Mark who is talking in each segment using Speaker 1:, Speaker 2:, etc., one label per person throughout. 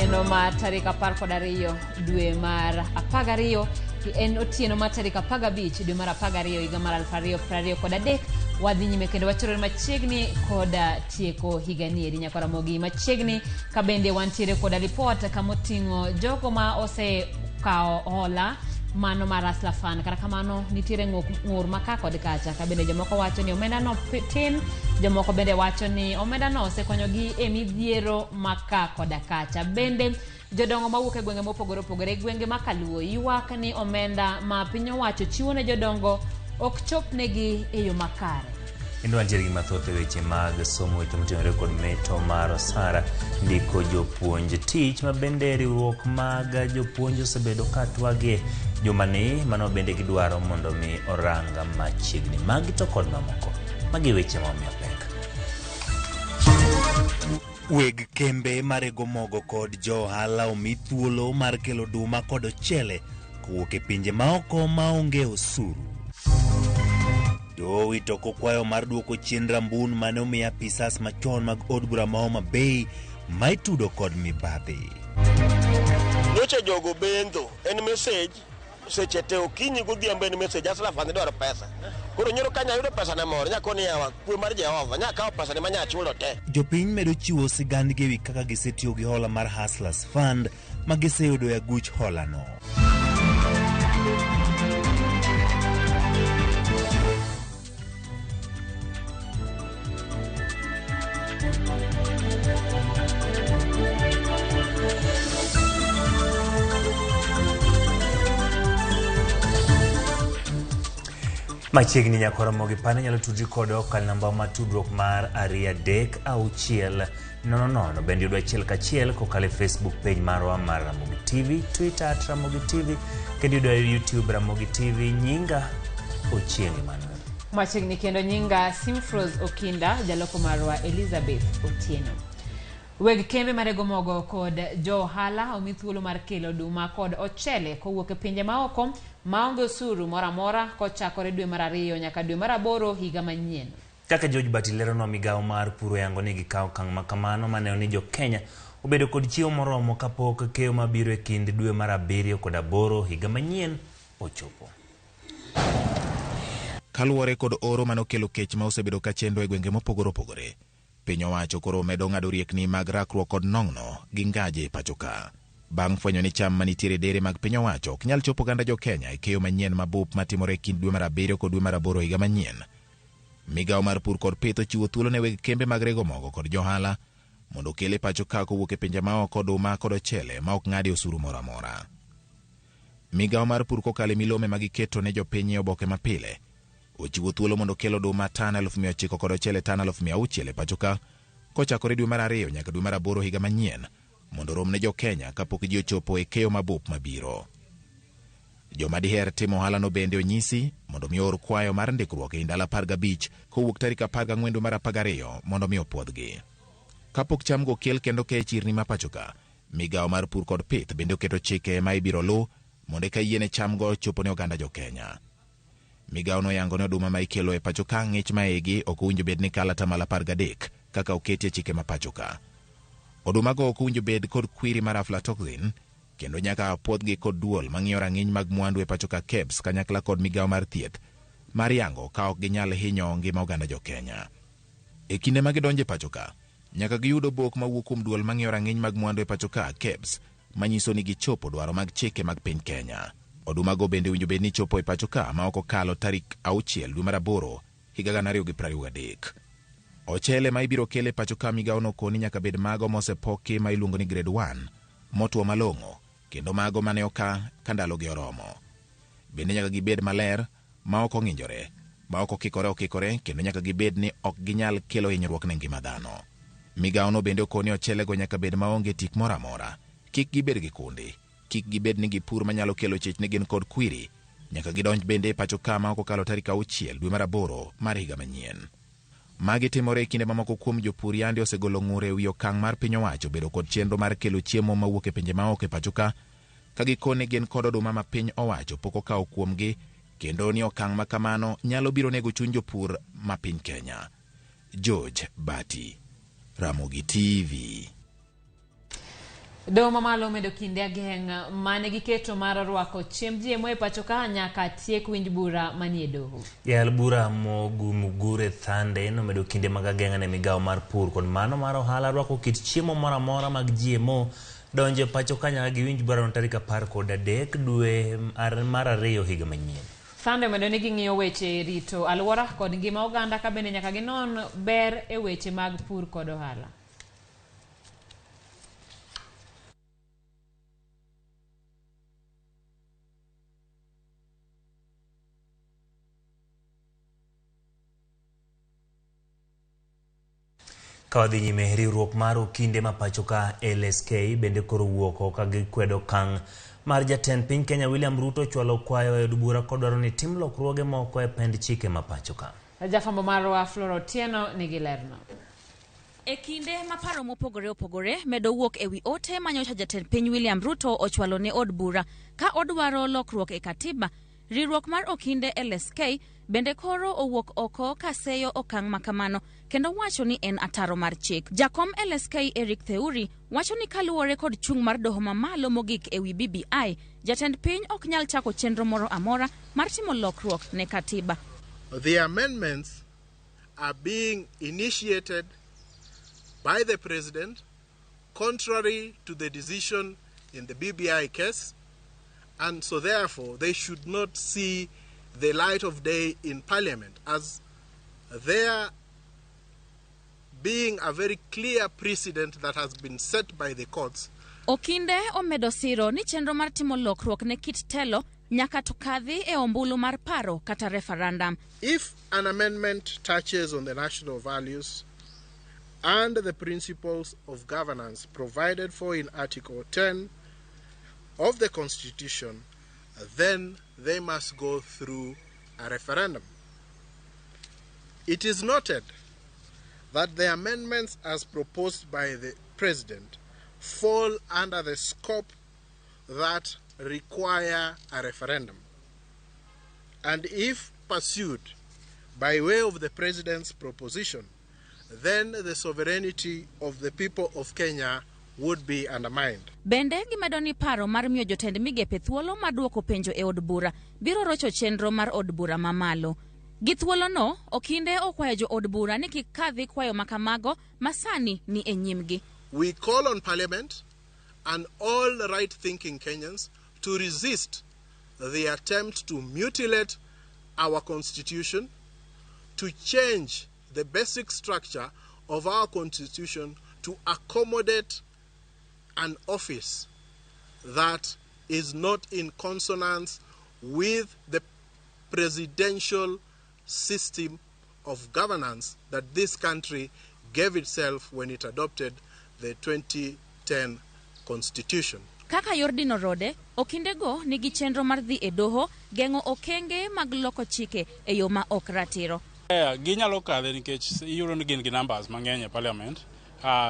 Speaker 1: otieno mar tarik 12 dwe mar 12 en otieno mar tarik 15 dwe mar 12 higa mar 2023 wadhi nyime kendo wachore machiegni koda tieko higani nyaka Ramogi machiegni ka bende wantiere koda report kamoting'o jogo ma ose kao hola mano mar aslafan kata kamano nitiere ng'ur maka kod kacha ka bende jomoko wacho ni omenda no tin, jomoko bende wacho ni omenda no osekonyogi e midhiero maka kod kacha. Bende jodongo mawuok e gwenge mopogore opogore, gwenge makaluo ywak ni omenda ma piny owacho chiwo ne jodongo ok chopnegi e yo makare.
Speaker 2: Endo antiere gi mathoth e weche mag somo weche motenore kod meto mar osara ndiko jopuonj tich ma bende riwruok mag jopuonj osebedo ka twage jomani mano bende gidwaro mondo mi oranga machiegni magi to kod mamoko magi weche momiyo pek. Weg kembe marego mogo kod johala omi thuolo mar kelo duma kod ochele kowuok e pinje maoko maonge osuru. Dowi to kokwayo mar duoko chien rambun mane omi apisas machon mag od bura ma Homa Bay maitudo kod mibadhi.
Speaker 3: Weche jogo bendo en message seche te okinyi godhiambo en message aslafan dwaro pesa. Koro nyoro kanya yudo pesa na mor nyakoni yawa kwe mar Jehova nyaka pesa ne manya chulo te.
Speaker 2: Jopiny medo chiwo sigandgi ewi kaka gisetiyo gi hola mar Hustlers Fund ma giseyudo e aguch hola no. Machiegni nyaka Ramogi pane nyalo tudri kod okal namba ma tudruok mar 3-3-6-00 bende yudo achiel kachiel kokalo Facebook page marwa mar Ramogi TV, Twitter @Ramogi TV, kendo yudo YouTube Ramogi TV. Nyinga Ochieng' Emmanuel.
Speaker 1: Machiegni kendo nyinga Simfros Okinda, jaloko marwa Elizabeth Otieno. Weg kembe marego mogo kod johala omi thuolo mar kelo duma kod ochele kowuok e pinje maoko maonge osuru moramora kochakore dwe mar 2 nyaka dwe mar 8 higa manyien.
Speaker 2: Kaka George Batilero no migawo mar puro yango ni gikawo kang' makamano mane oni jo Kenya obedo kod chiwo moromo kapok keyo mabiro e kind dwe mar 7 kod 8 higa manyien ochopo.
Speaker 4: Kaluwore kod oro manokelo kech ma osebedo ka chendo e gwenge mopogore opogore, piny owacho koro medo ng'ado riekni mag rakruok kod nong'no gi ngaje e pacho ka. Bang' fwenyo ni cham manitiere dere mag piny owacho ok nyal chopo ganda jo Kenya e keyo manyien mabup matimore e kind dwe mar 7 kod dwe mar 8 higa manyien. Migawo mar pur kod pith ochiwo thuolo ne weg kembe mag rego mogo kod johala mondo kele pacho ka kowuok e pinje maoko duma kod ochele ma ok ng'adi osuru moro amora. Migawo mar pur kokalo milome magiketo ne jopiny e oboke mapile ochiwo thuolo mondo kelo duma tan 900 kod ochele tan 600 e pacho ka kochakore dwe mar 2 nyaka dwe mar 8 higa manyien mondo rom ne jo Kenya kapok ji ochopo e keyo mabup mabiro. Joma diher timo ohala no bende onyisi mondo mi or kwayo mar ndikruok e ndalo 15 kowuok tarik 14 dwe mar 12 mondo mi opwodhgi. Kapok cham go kel kendo ke chirni ma pacho ka, migawo mar pur kod pith bende oketo chike ma ibiro lu mondo ka yiene cham go chopo ne oganda jo Kenya. Migawo no yango ne oduma ma ikelo e pacho ka ng'ich maegi ok owinjo bed ni kala tamala 13 kaka oketie chike ma pacho ka. Oduma go ok owinjo bed kod kwiri mar aflatoxin kendo nyaka puodhgi kod duol mang'iyo rang'iny mag mwandu e pacho ka KEBS kanyakla kod migawo mar thieth mar yango ka ok ginyal hinyo ngima oganda jo Kenya. E kinde ma gidonje pacho ka nyaka giyud obok mawuok kuom duol mang'iyo rang'iny mag mwandu e pacho ka KEBS manyiso ni gichopo dwaro mag chike mag piny Kenya. Oduma go bende owinjo bed ni chopo e pacho ka ma ok okalo tarik 6 dwe mar 8 higa 2023. Ochele ma ibiro kele pacho ka migawo no koni nyaka bed mago mosepoki ma iluongo ni grade 1 motuo malong'o kendo mago mane oka kandalogi oromo. Bende nyaka gibed maler ma ok ong'injore, ma ok okikore kendo nyaka gibed ni ok ginyal kelo hinyruok ne ngima dhano. Migawo no bende okoni ochele go nyaka bed maonge tik moro amora, kik gibed gi kundi, kik gibed ni gipur manyalo kelo chich ne gin kod kwiri, nyaka gidonj bende pacho ka ma ok okalo tarik 6 dwe mar 8 mar higa manyien. Magi timore kinde mamoko kuom jopur yande osegolo ng'ure wi okang' mar piny owacho bedo kod chenro mar kelo chiemo mawuok e pinje maoko e pacho ka gikone gin kod oduma ma piny owacho pok okawo kuomgi kendo ni okang' ma kamano nyalo biro nego chuny jopur ma piny Kenya. George Bati, Ramogi TV.
Speaker 1: Doho mamalo medo kinde ageng' mane giketo mar rwako chiemb ji e pacho ka nyaka tiek winj bura manie doho.
Speaker 2: Yal bura Mugure Thande nomedo kinde mag ageng' ne migawo mar pur kod mano mar ohala rwako kit chiemo moro amora mag GMO donjo pacho ka nyaka giwinj bura no tarik 13 dwe mar 2 higa manyien.
Speaker 1: Thande medo ni ging'iyo weche rito alwora kod ngima oganda ka bende nyaka ginon ber e weche mag pur kod ohala.
Speaker 2: Kawadhi nyime riwruok mar okinde ma pacho ka LSK bende koro wuoko ka gikwedo kang' mar jatend piny Kenya William Ruto chwalo kwayo e od bura kodwaro ni tim lokruoge moko e pend chike ma pacho ka.
Speaker 1: Jafambo marwa Flora Otieno nigi lerno.
Speaker 5: E kinde ma paro mopogore opogore medo wuok e wi ote manyocha jatend piny William Ruto ochwalo ne od bura ka odwaro lokruok e katiba, riwruok mar okinde LSK bende koro owuok oko kaseyo okang' makamano kendo wacho ni en ataro mar chik. Jakom LSK Eric Theuri wacho ni kaluwore kod chung' mar doho mamalo mogik e wi BBI, jatend piny ok nyal chako chenro moro amora mar timo lokruok ne katiba.
Speaker 6: The amendments are being initiated by the president contrary to the decision in the BBI case, and so therefore they should not see the light of day in parliament, as there being a very clear precedent that has been set by the courts.
Speaker 5: Okinde omedo siro ni chenro mar timo lokruok ne kit telo nyaka to kadhi e ombulu mar paro kata referendum.
Speaker 6: If an amendment touches on the national values and the principles of governance provided for in Article 10 of the Constitution, then they must go through a referendum. It is noted that the amendments as proposed by the President fall under the scope that require a referendum. And if pursued by way of the President's proposition, then the sovereignty of the people of Kenya would be undermined.
Speaker 5: Bende gimedo ni paro mar miyo jotend migepe thuolo mar duoko penjo e od bura biro rocho chenro mar od bura mamalo. Gi thuolo no, okinde okwayo jo od bura ni kik kadhi kwayo makamago masani ni e nyimgi.
Speaker 6: We call on Parliament and all right-thinking Kenyans to resist the attempt to mutilate our Constitution, to change the basic structure of our Constitution to accommodate an office that is not in consonance with the presidential system of governance that this country gave itself when it adopted the 2010 Constitution.
Speaker 5: Kaka yordino rode, okindego nigi chenro mar dhi e doho gengo okenge mag loko chike e yo ma ok ratiro.
Speaker 7: Ginyalo kadhe nikech iyudo ni gin gi numbers mang'eny e parliament.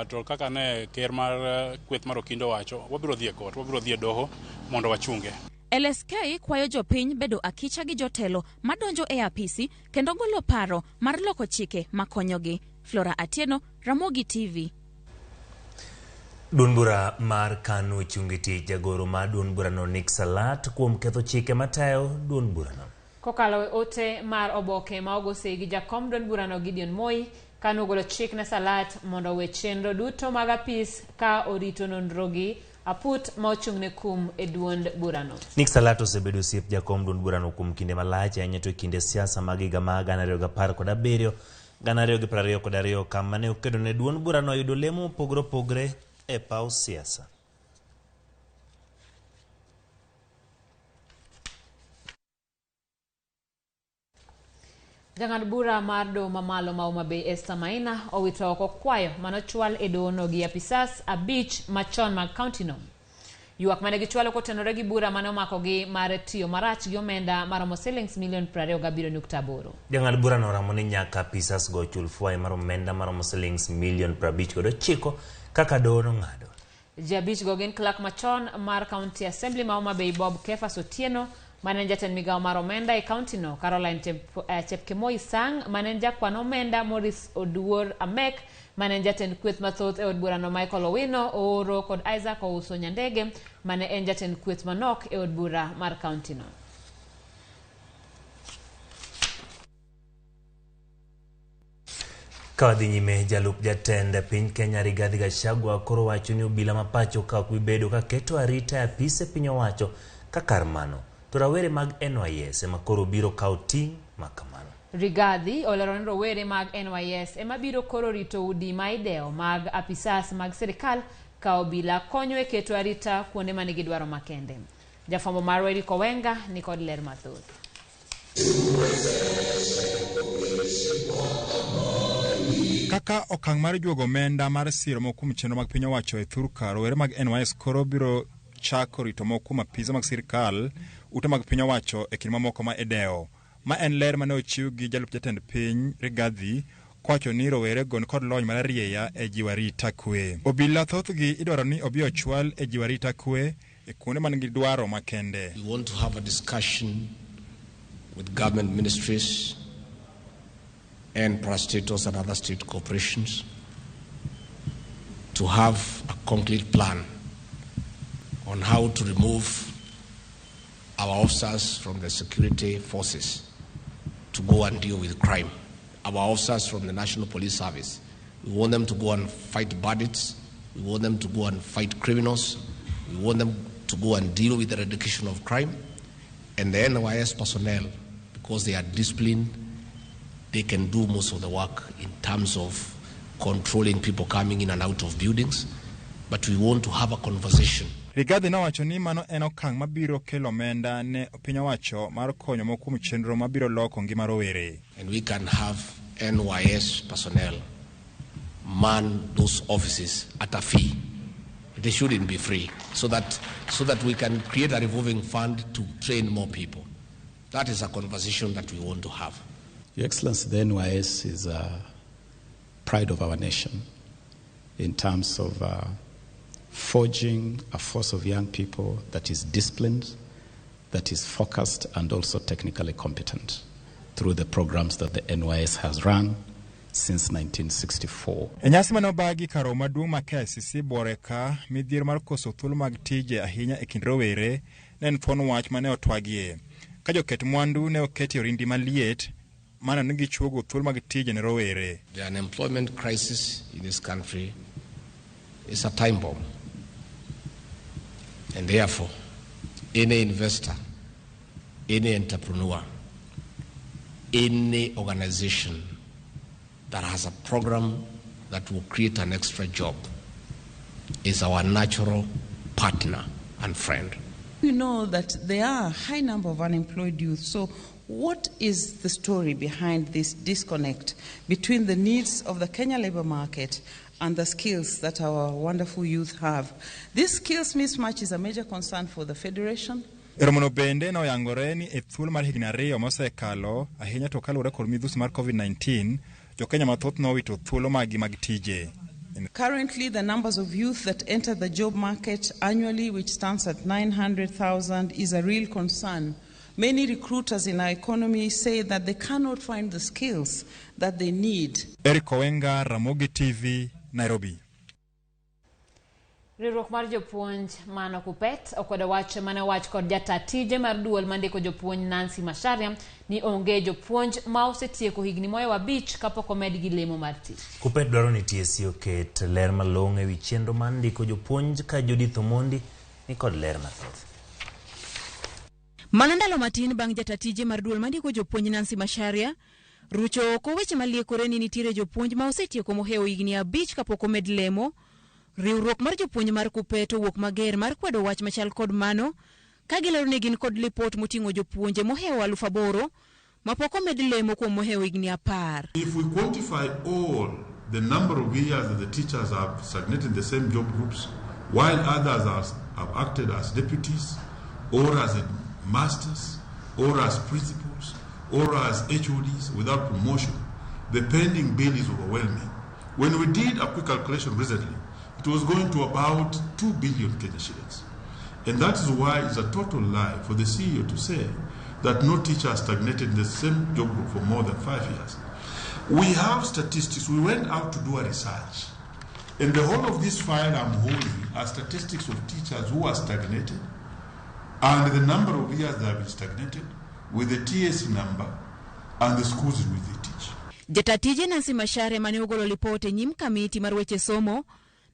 Speaker 7: To kaka ne ker mar kweth mar okindo wacho, wabiro dhi e court, wabiro dhi e doho mondo wachunge.
Speaker 5: LSK kwayo jopiny bedo akicha gi jotelo madonjo e apisi kendo golo paro mar loko chike makonyogi. Flora Atieno, Ramogi TV.
Speaker 2: Duond bura mar KANU chungi tich jagoro mar duond bura no Nick Salat kuom ketho chike matayo duond bura no.
Speaker 1: Kokalo ote mar oboke ma ogose gi jakom duond bura no Gideon Moi, KANU ogolo chik ne Salat mondo we chenro duto mag apis ka orito nonrogi aput ma ochung'ne kum e duond bura no.
Speaker 2: Nick Salat osebedo osiep jakom duond bura no kuom kinde malach ahinya to kinde siasa mag higa mag 2017 2022 kama ne okedo ne duond bura no yudo lemo mopogore opogore e paw siasa.
Speaker 1: Jang'ad bura mar doho mamalo ma Homa Bay Esther Maina owito oko kwayo manochwal e doho no gi apisas 5 machon mag county no. Yuak mane gichwalo kotenore gi bura mane omakogi mar tiyo marach gi omenda maromo $27.8 million.
Speaker 2: Jang'ad bura no ramo ni nyaka apisas go chul fwai mar omenda maromo $59 kaka doho no ng'ado.
Speaker 1: Jabich go gin clerk machon mar county assembly ma Homa Bay Bob Kefas Otieno, Mane en jatend migao mar omenda e kaunti no Caroline Chepkemoi Sang, mane en jakwan omenda Morris Oduor Amek, mane en jatend kweth mathoth e od burano Michael Owino Ooro kod Isaac Ouso Nyandege, mane en jatend kweth manok e od bura mar kaunti no.
Speaker 2: Kawadhi nyime, jalup jatend piny Kenya Rigathi Gachagua koro wacho ni obila mapacho ka ok bibedo ka keto arita e apise piny owacho ka kar mano to rawere mag NYS ema koro biro kawo ting' makamano.
Speaker 1: Rigathi olero ni rowere mag NYS ema biro koro rito udi ma ideo mag apisas mag sirikal ka obila konyo e keto arita kuonde ma nigi dwaro makende. Jafwambo mar Weche Wenga ni kod ler mathoth.
Speaker 8: Kaka okang' mar juogo omenda mar siro mokum chenro mag piny owacho e thurka, rowere mag NYS koro biro chako rito mokum apisa mag sirikal ute mag piny owacho e kinde mamoko ma ideo. Ma en ler mane ochiw gi jalup jatend piny Rigathi kwacho ni rowere gon kod lony mar rieya e jiwo arita kwe. Obila thothgi idwaro ni obi ochwal e jiwo arita kwe e kuonde man gi dwaro makende.
Speaker 9: We want to have a discussion with government ministries and parastatals and other state corporations to have a concrete plan on how to remove our officers from the security forces to go and deal with crime. Our officers from the National Police Service, we want them to go and fight bandits, we want them to go and fight criminals, we want them to go and deal with the eradication of crime. And the NYS personnel, because they are disciplined, they can do most of the work in terms of controlling people coming in and out of buildings. But we want to have a conversation.
Speaker 8: Rigathi nowacho ni mano en okang' mabiro kelo omenda ne piny owacho mar konyo mokum chenro mabiro loko ngima rowere.
Speaker 9: And we can have NYS personnel man those offices at a fee. They shouldn't be free, so that we can create a revolving fund to train more people. That is a conversation that we want to have.
Speaker 10: Your Excellency, the NYS is a pride of our nation in terms of forging a force of young people that is disciplined, that is focused, and also technically competent through the programs that the NYS has run since 1964.
Speaker 8: Enyasi mane obagi karo maduong' ma KICC boreka midhiero mar koso thuolo mag tije ahinya e kind rowere ne en thuon wach mane otwagie. Ka joket mwandu ne oketi orindi maliet mana nigi chuogo thuolo mag tije ne rowere.
Speaker 9: The unemployment crisis in this country is a time bomb. And therefore, any investor, any entrepreneur, any organization that has a program that will create an extra job is our natural partner and friend.
Speaker 11: We know that there are a high number of unemployed youth. So what is the story behind this disconnect between the needs of the Kenya labor market and the skills that our wonderful youth have? This skills mismatch is a major concern for the Federation.
Speaker 8: Romono bende no yangore ni e thuolo mar higni ariyo mosekalo ahinya to kalure kod midhusi mar COVID-19 jo Kenya mathoth no wito thuolo magi mag tije.
Speaker 11: Currently, the numbers of youth that enter the job market annually, which stands at 900,000, is a real concern. Many recruiters in our economy say that they cannot find the skills that they need.
Speaker 8: Weche Wenga, RAMOGI TV, Nairobi.
Speaker 1: Riwruok mar jopuonj mano kupet okwedo wach mane wach kod jata tije mar duol mandiko jopuonj Nancy Macharia ni onge jopuonj ma osetieko higni moyo 5 kapok omed gi lemo mar tich.
Speaker 2: Kupet dwaro ni TSC oket ler malong'o ewi chenro mar ndiko jopuonj ka Judith Omondi ni kod ler mathoth.
Speaker 5: Mana ndalo matin bang' jata tije mar duol mandiko jopuonj Nancy Macharia rucho oko weche maliekore ni nitiere jopuonj ma osetieko mohewo higni 5 kapok omed lemo. Riwruok mar jopuonj mar Kupet owuok mager mar kwedo wach machal kod mano ka gilero ni gin kod lipot moting'o jopuonje mohewo 8,000 mapok omed lemo kuom mohewo higni 10.
Speaker 12: If we quantify all the number of years that the teachers have stagnated in the same job groups, while others have acted as deputies, or as masters, or as principals, or as HODs without promotion, the pending bill is overwhelming. When we did a quick calculation recently, it was going to about 2 billion Kenya shillings. And that is why it's a total lie for the CEO to say that no teacher has stagnated in the same job group for more than 5 years. We have statistics. We went out to do a research. And the whole of this file I'm holding are statistics of teachers who are stagnated and the number of years they have been stagnated with the TSC number and the schools in which they teach.
Speaker 5: Jatatije Nancy Mashare mane ogolo lipote nyim kamiti mar weche somo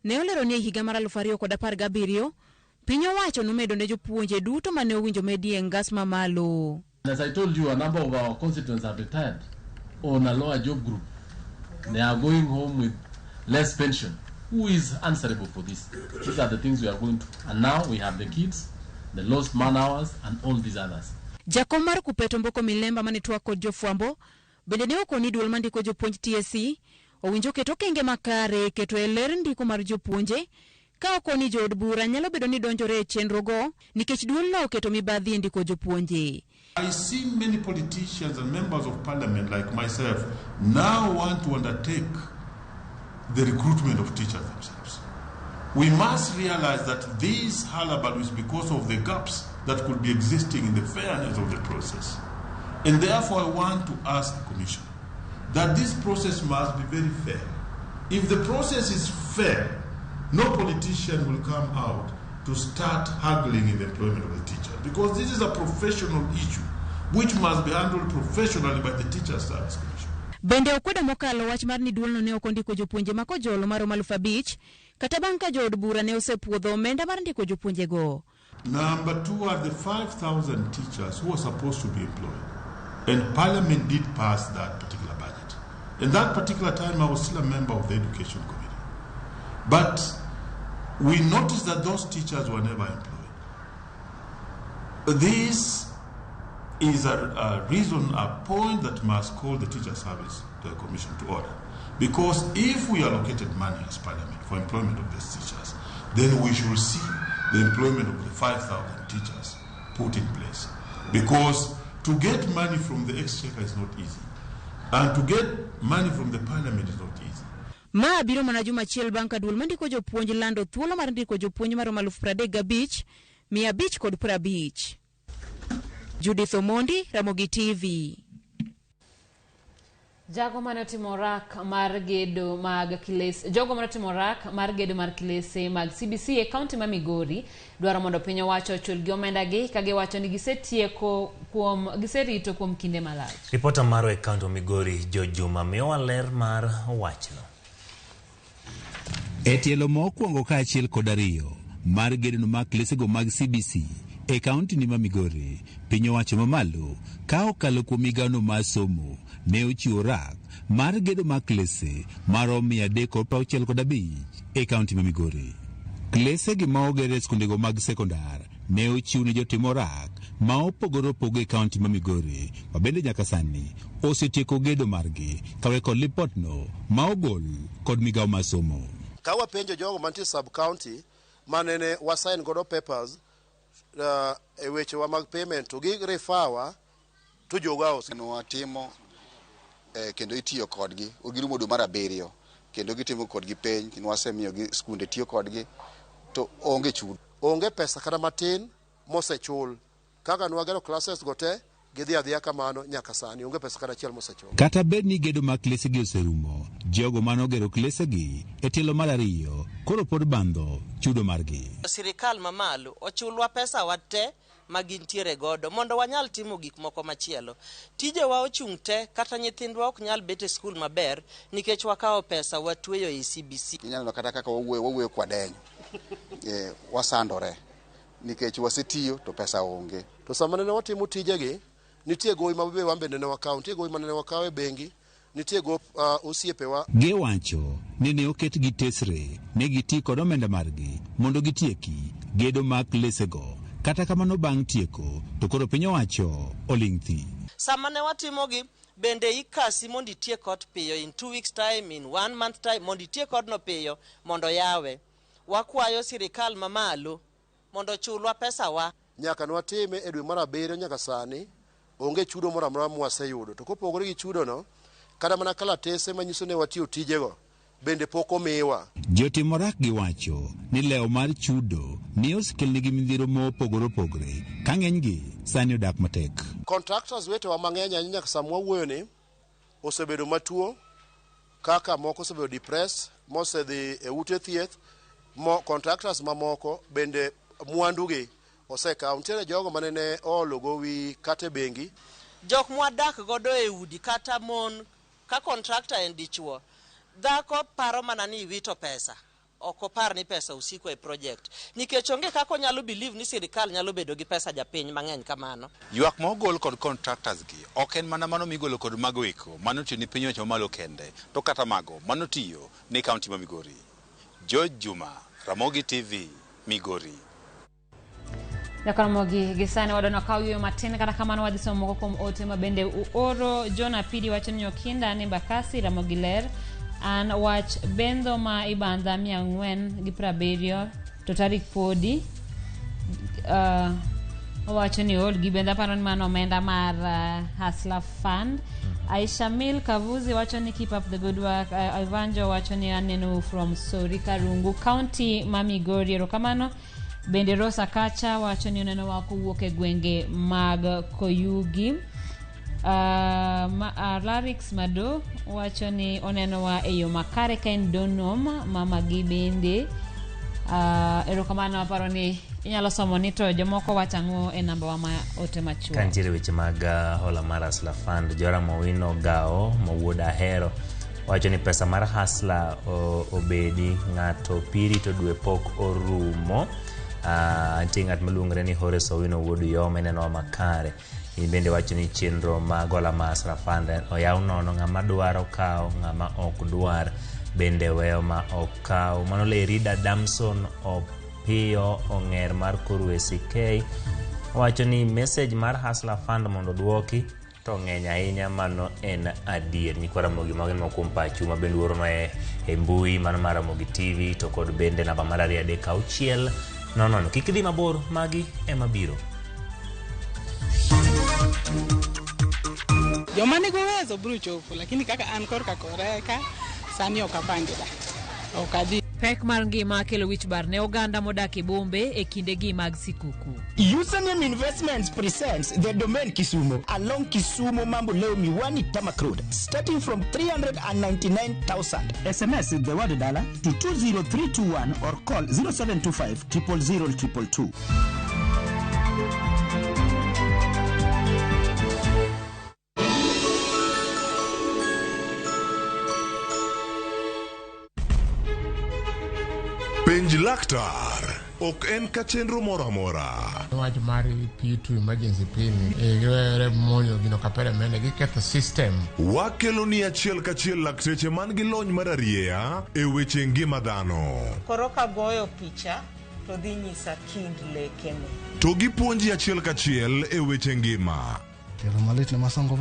Speaker 5: ne olero ni higa mar 2017 piny owacho nomedo ne jopuonje duto mane owinjo medie ngas mamalo.
Speaker 13: As I told you, a number of our constituents have retired on a lower job group. They are going home with less pension. Who is answerable for this? These are the things we are going to. And now we have the kids, the lost man hours, and all these others.
Speaker 5: Jakom mar kupeto mboko milemba mane twak kod jofwambo bende ne okoni duol mandiko jopuonj TSC owinjo keto kenge makare keto e ler ndiko mar jopuonje ka okoni jood bura nyalo bedo ni donjore e chenrogo nikech duol no oketo mibadhi e ndiko jopuonje.
Speaker 12: I see many politicians and members of parliament like myself now want to undertake the recruitment of teachers themselves. We must realize that this hullabaloo is because of the gaps that could be existing in the fairness of the process. And therefore I want to ask the Commission that this process must be very fair. If the process is fair, no politician will come out to start haggling in the employment of the teacher, because this is a professional issue which must be handled professionally by the Teachers Service Commission.
Speaker 5: Bende okweda mokalo wach mar ni duolno ne okondiko jopuonje makojolo mar 5,000 kata bang' ka jood bura ne osepuodho omenda mar ndiko jopuonje go.
Speaker 12: Number 2 are the 5,000 teachers who are supposed to be employed. And Parliament did pass that particular budget. In that particular time, I was still a member of the Education Committee. But we noticed that those teachers were never employed. This is a reason, a point that must call the Teacher Service to the Commission to order. Because if we allocated money as Parliament for employment of these teachers, then we should see the employment of the 5,000 teachers put in place. Because to get money from the exchequer is not easy. And to get money from the Parliament is not easy.
Speaker 5: Ma biro mana juma chiel bang' ka duol mandiko jopuonj lando thuolo mar ndiko jopuonj mar 35,000, 500 kod 50. Judith Omondi, Ramogi TV.
Speaker 1: Jogo manotimo rak mar gedo mag kilese mag CBC e kaunti ma Migori dwaro mondo piny owacho ochul gi omenda gi ka giwacho ni giserito kuom kinde malach.
Speaker 2: Ripota maro e kaunti ma Migori Jojuma miyowa ler mar wachno.
Speaker 14: E tielo mokwongo ka achiel kod ariyo mar gedo mag kilesego mag CBC e kaunti ni ma Migori, piny owacho mamalo ka okalo kuom migaono mar somo ne ochiwo rak mar gedo mag klese marom 365 e kaunti ma Migori. Klese gi ma ogere skundego mag sekondar ne ochiw ne jotimo rak ma opogore opogo e kaunti ma Migori, ma bende nyaka sani osetieko gedo margi kawe kod lipotno ma ogol kod migao mar somo.
Speaker 3: Ka wapenjo jogo mantie sub county manene wasign godo papers e weche wa mag payment to gi refawa to jogao
Speaker 15: watimo kendo itiyo kodgi ogirumo dwe mar 7 kendo gitimo kodgi peny kendo wasemiyo gi skunde tiyo kodgi to onge chudo, onge pesa kata matin mosechul kaka nwagero classes gote gidhi adhiya kamano nyaka sani onge pesa kata achiel mosechul.
Speaker 14: Kata bed ni gedo mag klese gi oserumo, jogo manogero klese gi e tielo mar ariyo koro pod bandho chudo margi.
Speaker 16: Sirikal mamalo ochulwa pesa wate magintiere godo mondo wanyal timo gik moko machielo. Tije wa ochung' te kata nyithindwa ok nyal bet e skul maber nikech wakao pesa watweyo e CBC.
Speaker 15: Inyalo kata kaka wawuoyo kwa denyo. Wasandore nikech wasetiyo to pesa onge.
Speaker 3: To sama ne watimo tijegi nitie gowi mabe wambe ne wakawo, nitie gowi mane wakawo e bengi, nitie go osiepewa.
Speaker 14: Giwacho ni ne oket gi tesre ne giti kod omenda margi mondo gitieki gedo mag klesego. Kata kamano bang' tieko to koro piny owacho oling' thi.
Speaker 16: Sama ne watimogi bende ikasi mondo itie kod piyo in 2 weeks time, in 1 month time mondo itie kod no piyo mondo yawe. Wakwayo sirikal mamalo mondo chulwa pesa wa.
Speaker 3: Nyaka nwatime e dwe mar 7 nyaka sani onge chudo moro amora mwaseyudo. To kopogore gi chudo no kata mana kalatese manyiso ne watiyo tijego
Speaker 17: bende pok omiwa.
Speaker 14: Jotim orak giwacho ni leo mar chudo miyo osekelnegi midhiero mopogore opogore ka ng'enygi sani odak matek.
Speaker 17: Contractors wetewa mang'eny ahinya nyaka sama wawuoyo ni osebedo matuo, kaka moko osebedo depressed, mosedhi e ute thieth, contractors mamoko bende mwandugi osekaw. Nitiere jogo manene oologo wi kata bengi.
Speaker 16: Jok mwadak godo e udi kata mon ka contractor en dichuo, dhako paro mana ni wito pesa, ok opar ni pesa usiko e project, nikech onge kako nyalo believe ni sirikal nyalo bedo gi pesa japiny mang'eny kamano.
Speaker 18: Ywak ma ogol kod contractors gi ok en mana mano migolo kod mago eko mano tiyo ni piny owacho mamalo kende, to kata mago mano tiyo ni kaunti ma Migori. George Juma, Ramogi TV, Migori.
Speaker 1: Ramogi gisane wadona kawiyo matin kata kamano wadhi somo moko kuom ote mabende uoro. John Apidi wacho ni Okinda ni Bakasi Ramogi ler an wach bendo ma ibandha 470 to tarik podi wacho ni ol gi benda paro ni mano omenda mar Hustler Fund. Aisha Mil Kavuzi wacho ni keep up the good work. Ivanjo wacho ni anenu from Sorika Rungu County ma Migori. Erokamano. Bende Rosa Kacha wacho ni oneno wako wuok e gwenge mag Koyugi. Larix Mado wacho ni oneno wa e yo makare ka en Donom mama gi bende. Erokamano aparo ni inyalo somo ni to jomoko wachango e namba wa ma ote machuo.
Speaker 2: Kantiere weche mag hola mar Hustler Fund. Jora Mowino Gao mawuod Ahero wacho ni pesa mar Hustler obedi ng'ato piri to dwe pok orumo. Anti ng'at maluongre ni Horace Owino wuod Yom eneno makare. Bende wacho ni chenro mag hola mar Hustler Fund oyaw nono, ng'ama dwaro kawo, ng'ama ok dwar bende weyo ma okaw. Mano le Rida Damson Opio Ong'er mar Koru SK wacho ni message mar Hustler Fund mondo duoki to ng'eny ahinya mano en adier. Nyikwa Ramogi magen mokuom pachu ma bende uorono e mbui mano mar Ramogi TV to kod bende namba mar 360 nono. Kik idhi mabor, magi ema biro.
Speaker 19: Joma nigo uwezo biro chopo, lakini kaka an korka koreka sani ok apangida. Ok adhi.
Speaker 1: Pek mar ngima kelo wich bar ne oganda modak e bombe e kindegi mag sikuku.
Speaker 20: Username Investments presents the domain Kisumu along Kisumu Mambo Leo Miwani Tamak Road starting from 399,000. SMS the word dollar to 20321 or call 0725 000 222.
Speaker 21: Penj laktar ok en ka chenro moro amora.
Speaker 22: Wach mar P2 emergency pin yore moyo gino kapere mene giketho system.
Speaker 21: Wakelo ni achiel kachiel lakteche man gi lony mar arieya e weche ngima dhano.
Speaker 11: Koro ka goyo picha to dhi nyisa kind lekene.
Speaker 21: To gipuonji achiel kachiel e weche ngima.
Speaker 22: Kelo malit na masongo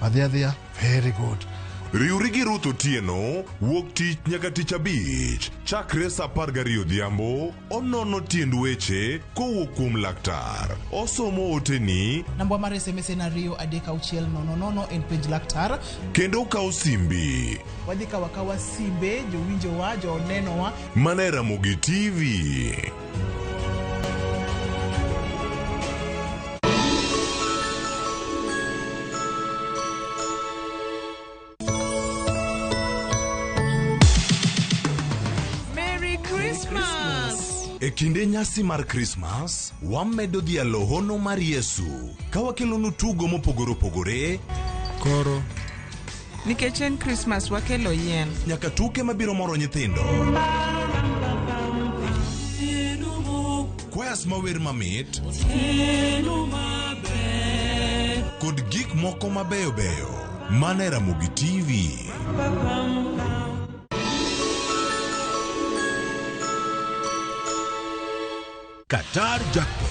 Speaker 22: adhiya very good.
Speaker 21: Riuri gi Ruth Otieno wuok tich nyaka tich abich chakre sa 12 odhiambo. Onono tiend weche kowuok kuom laktar. Osomo oteni.
Speaker 23: Namba mar SMS en 23600 en penj laktar.
Speaker 21: Kendo kawo simbi.
Speaker 23: Wadhi kawa simbe jowinjowa jonenowa.
Speaker 21: Mane Ramogi TV. E kinde nyasi mar Christmas, wamedo dhialo hono mar Yesu. Ka wakelonu tugo mopogore opogore.
Speaker 23: Koro nikech en Christmas wakelo yien.
Speaker 21: Nyaka tuke mabiro moro nyithindo. Kwayas mawer mamit. Kod gik moko mabeyo beyo. Mane Ramogi TV.
Speaker 24: Qatar Jackpot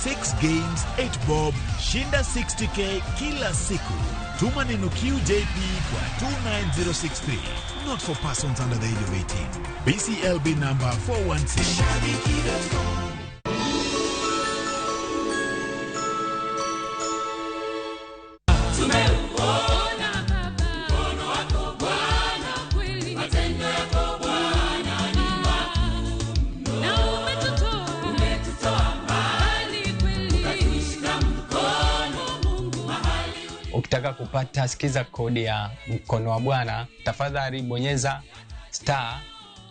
Speaker 24: 6 games 8 bob shinda 60k kila siku. Tuma neno QJP kwa 29063. Not for persons under the age of 18. BCLB number 416.
Speaker 25: Tumeona mkono wako Bwana, matendo
Speaker 4: Ukitaka kupata sikiza kodi ya mkono wa bwana, tafadhali bonyeza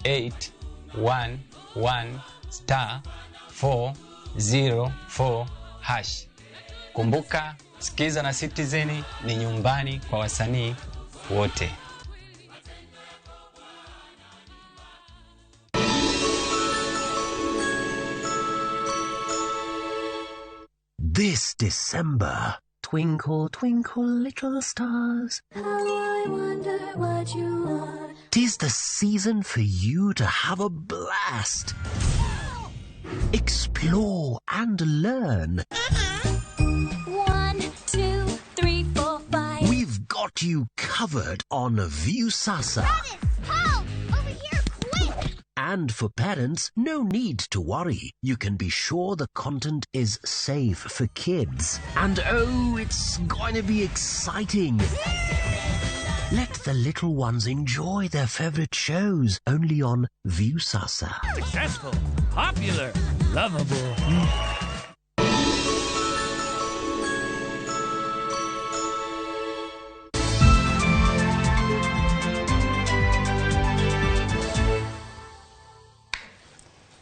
Speaker 4: *811*404#. Kumbuka, sikiza na Citizen ni nyumbani kwa wasanii wote.
Speaker 6: This December, twinkle, twinkle, little stars. How I wonder what you are. 'Tis the season for you to have a blast. Explore and learn.
Speaker 7: 1, 2, 3, 4, 5.
Speaker 6: We've got you covered on Viusasa.
Speaker 7: Paul, over here, quick!
Speaker 6: And for parents, no need to worry. You can be sure the content is safe for kids. And oh, it's going to be exciting. Let the little ones enjoy their favorite shows only on Viusasa.
Speaker 10: Successful, popular, lovable.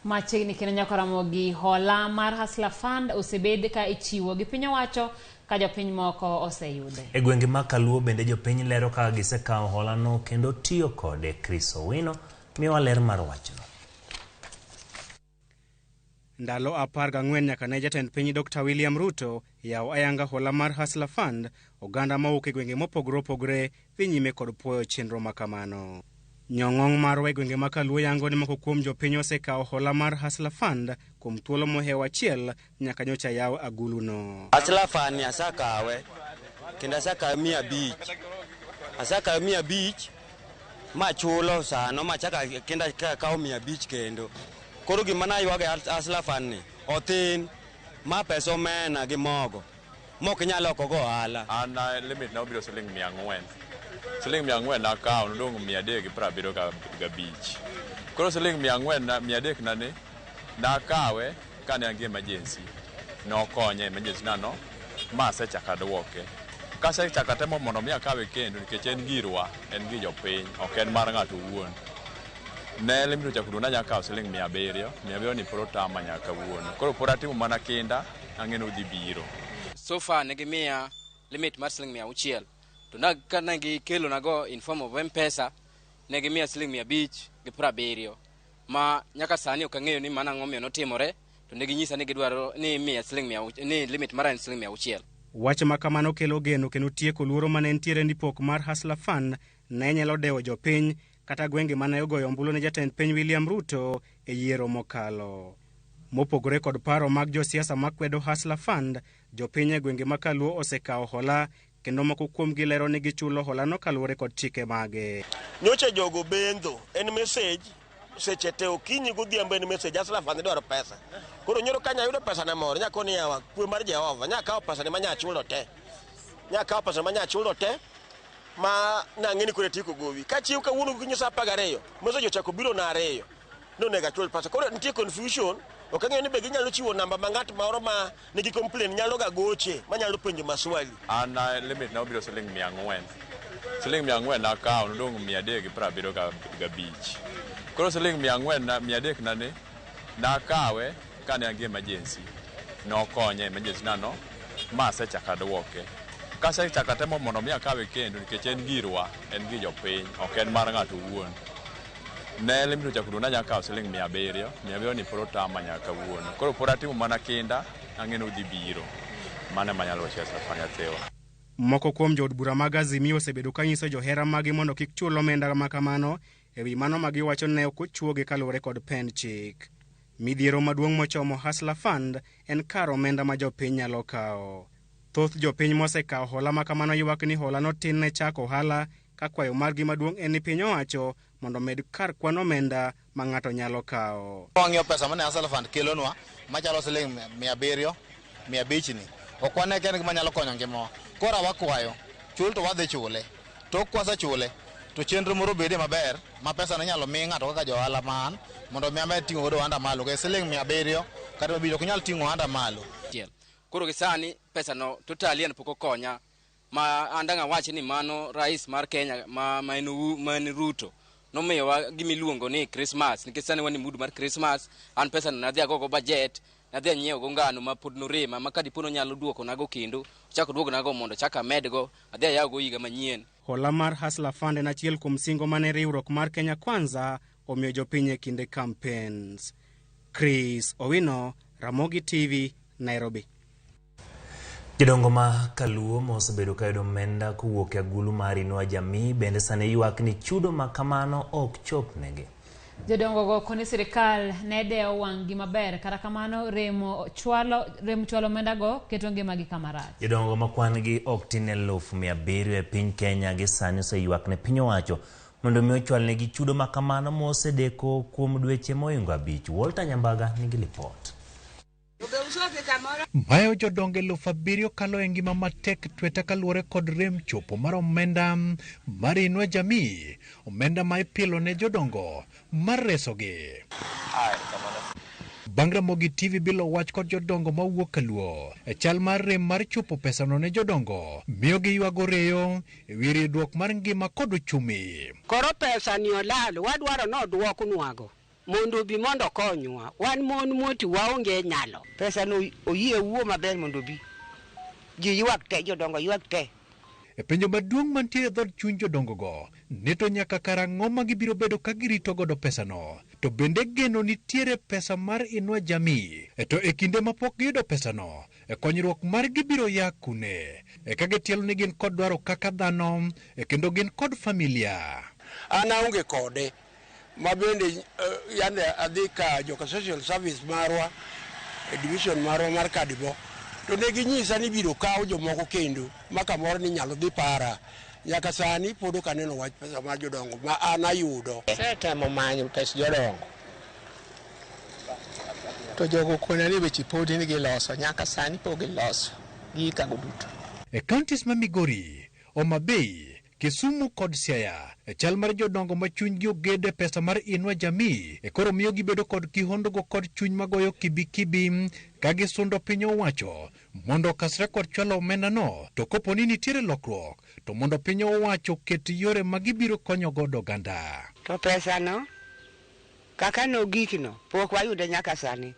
Speaker 1: Machiegni kendo nyako Ramogi hola mar Hustler Fund osebed ka ichiwo gi piny owacho ka jopiny moko oseyude.
Speaker 2: E gwenge ma Kaluo bende jopiny lero ka gisekawo hola no kendo tiyo kode. Chris Owino miwa ler mar wachno.
Speaker 25: Ndalo 14 nyaka ne jatend piny Dr. William Ruto yaw ayanga hola mar Hustler Fund, oganda mawuok e gwenge mopogore opogore dhi nyime kod puoyo chenro makamano. Nyong'ong marwa e gwenge ma Kaluo yango ni moko kuom jopiny osekawo hola mar Hustler Fund kuom thuolo mohew achiel nyaka nyocha yaw agulu no.
Speaker 26: Hustler Fund asakawe kendo asakawe 500. Asakawe 500 machulo sano machaka kenda kawo 500 kendo. Koro gima nayuage Hustler Fund ni othin ma pesa omena gi mogo. Mok nyalo kogo ohala.
Speaker 27: An limit na obiro siling 400. Siling 400 na akawo nodong' 375. Koro siling 400 nane na akawe kane an gi emergency. Nokonye emergency nano ma asechaka duoke. Kasechaka temo mondo mi akawe kendo nikech en girwa, en gi jopiny, ok en mar ng'ato owuon. Ne limit ochako duna nyaka kawo siling 700. 700 ni poro tama nyaka wuon. Koro poro atimo mana kinda ang'eno dhi biro.
Speaker 28: So far negimiya limit mar siling 600. To kana gikelo nago in form of M-Pesa negimiya siling 570 ma nyaka sani ok ang'eyo ni mana ng'omiyo notimore, to neginyisa ni gidwaro ni miya siling 100 ni limit mara siling 600.
Speaker 25: Wach makamano kelo geno kendo tieko luoro mane ntiere ni pok mar Hustler Fund ne nyalo dewo jopiny kata gwenge mane ogoyo ombulu ne jatend piny William Ruto e yiero mokalo. Mopogore kod paro mag josiasa makwedo Hustler Fund, jopiny e gwenge ma Kaluo osekawo hola kendo moko kuom gilero ni gichulo hola no kaluwore kod chike mage.
Speaker 3: Nyocha jogo bendo en message seche te okinyi godhiambo en message Hustler Fund dwaro pesa. Koro nyoro kanya yudo pesa na moro nyako ni yawa kwe mar Jehova nyaka kawo pesa ne manya chulo te. Nyaka kawo pesa manya chulo te ma nang'eni kore tiko gowi. Ka chiw kawuono ginyisa 12 message ochako biro na 2. No nega chul pesa. Koro nitie confusion. Ok ang'eyo ni be ginyalo chiwo namba ma ng'at moro ma nigi complain nyalo ga goche manyalo penjo maswali.
Speaker 27: An limit na obiro siling 400. Siling 400 na akawo nodong' 375. Koro siling 400 nane na akawe kane an gi emergency. Nokonye emergency nano ma asechaka duoke. Kasechaka temo mondo mi akawe kendo nikech en girwa, en gi jopiny, ok en mar ng'ato owuon. Ne limit ochako duna nyaka kawo siling 700. 700 ni poro tama nyaka wuon. Koro poro atimo mana kinda ang'eno dhi biro. Mane manyalo wacho safanyatewa.
Speaker 25: Moko kuom jood bura mag Azimio osebedo kanyiso johera magi mondo kik chul omenda makamano ewi mano ma giwacho ne ok ochuogi kaluwore kod pen chik. Midhiero maduong' mochomo Hustler Fund en kar omenda ma jopiny nyalo kawo. Thoth jopiny mosekawo hola makamano ywak ni hola no tin ne chako ohala ka kwayo margi maduong' en ni piny owacho mondo med kar kwan omenda ma ng'ato nyalo kawo.
Speaker 29: Wang'iyo pesa mane Hustler Fund kelonwa machalo siling 700, 500 ni. Ok wane ken gima nyalo konyo ngimawa. Koro wakwayo chul to wadhi chule. Tok kwasechule to chenro moro bede maber ma pesa no nyalo mi ng'ato kaka johala man mondo mi amed ting'o godo ohanda malo. Ke siling 700 kata mabiro ok nyal ting'o ohanda malo.
Speaker 28: Koro gisani pesa no totally en pok okonya ma andanga wachi ni mano rais mar Kenya ma Ruto nomiyowa gimiluongo ni Christmas nikech sani wani mood mar Christmas an pesa na dhi agogo budget na dhi nyiewo go ngano ma pod norema ma kadipono nyalo duoko nago kendo chako duogo nago mondo chaka medgo adhi ayawo go higa manyien.
Speaker 25: Hola mar Hustler Fund en achiel kuom singo mane riwruok mar Kenya Kwanza omiyo jopiny e kinde campaigns. Chris Owino, Ramogi TV, Nairobi.
Speaker 2: Jodongo ma Kaluo mosebedo ka yudo omenda kowuok e agulu mar Inua Jamii bende sani ywak ni chudo ma kamano ok chopnegi.
Speaker 1: Jodongo go koni sirikal ne dewo wang'gi maber kata kamano rem chwalo omenda go keto ngimagi kamarach.
Speaker 2: Jodongo ma kwan-gi ok tin 700,000 e piny Kenya gi sani oseywak ne piny owacho mondo mi ochwal negi chudo ma kamano mosedeko kuom dweche moingo 5. Walter Nyambaga nigi lipot.
Speaker 5: Mayo jodonge 7,000 kalo e ngima matek tweta kaluwore kod rem chopo mar omenda mar Inua Jamii, omenda ma ipilo ne jodongo mar resogi. Bang' Ramogi TV bilo wach kod jodongo ma wuok Kaluo e chal mar rem mar chopo pesano ne jodongo miyo gi ywago reyo e wi ridruok mar ngima kod uchumi.
Speaker 8: Koro pesa ni olal, wadwaro no duoko nwago mondo bi mondo konywa, wan mon moti waonge nyalo. Pesa no oyie wuo maber mondo bi ji ywak te, jodongo ywak te.
Speaker 5: E penjo maduong' mantie e dhod chuny jodongo go, neto nyaka karang'o ma gibiro bedo ka girito godo pesano. To bende geno nitiere pesa mar Inua Jamii. To e kinde ma pok giyudo pesano, e konyruok mar gibiro ya kune. E ka gitielo ni gin kod dwaro kaka dhano, e kendo gin kod familia.
Speaker 9: Ana onge kode, ma bende yande adhi ka joka social service marwa, division marwa mar Kadibo. To ne ginyisa ni biro kawo jomoko kendo ma kamoro ni nyalo dhi para. Nyaka sani pod ok aneno wach pesa mar jodongo ma an ayudo.
Speaker 8: Setemo manyo pes jodongo.
Speaker 9: To jogo kona ni weche pod ni giloso, nyaka sani pod giloso gi kago duto.
Speaker 5: E counties ma Migori, Homa Bay, Kisumu kod Siaya, e chal mar jodongo ma chunygi ogede pesa mar Inua Jamii, e koro miyo gibedo kod kihondogo kod chuny magoyo kibikibi ka gisundo piny owacho mondo kasre kod chwalo omenda no. To kopo ni nitiere lokruok, to mondo piny owacho ket yore ma gibiro konyo godo oganda.
Speaker 8: To pesa no kaka no gikno pok wayude nyaka sani.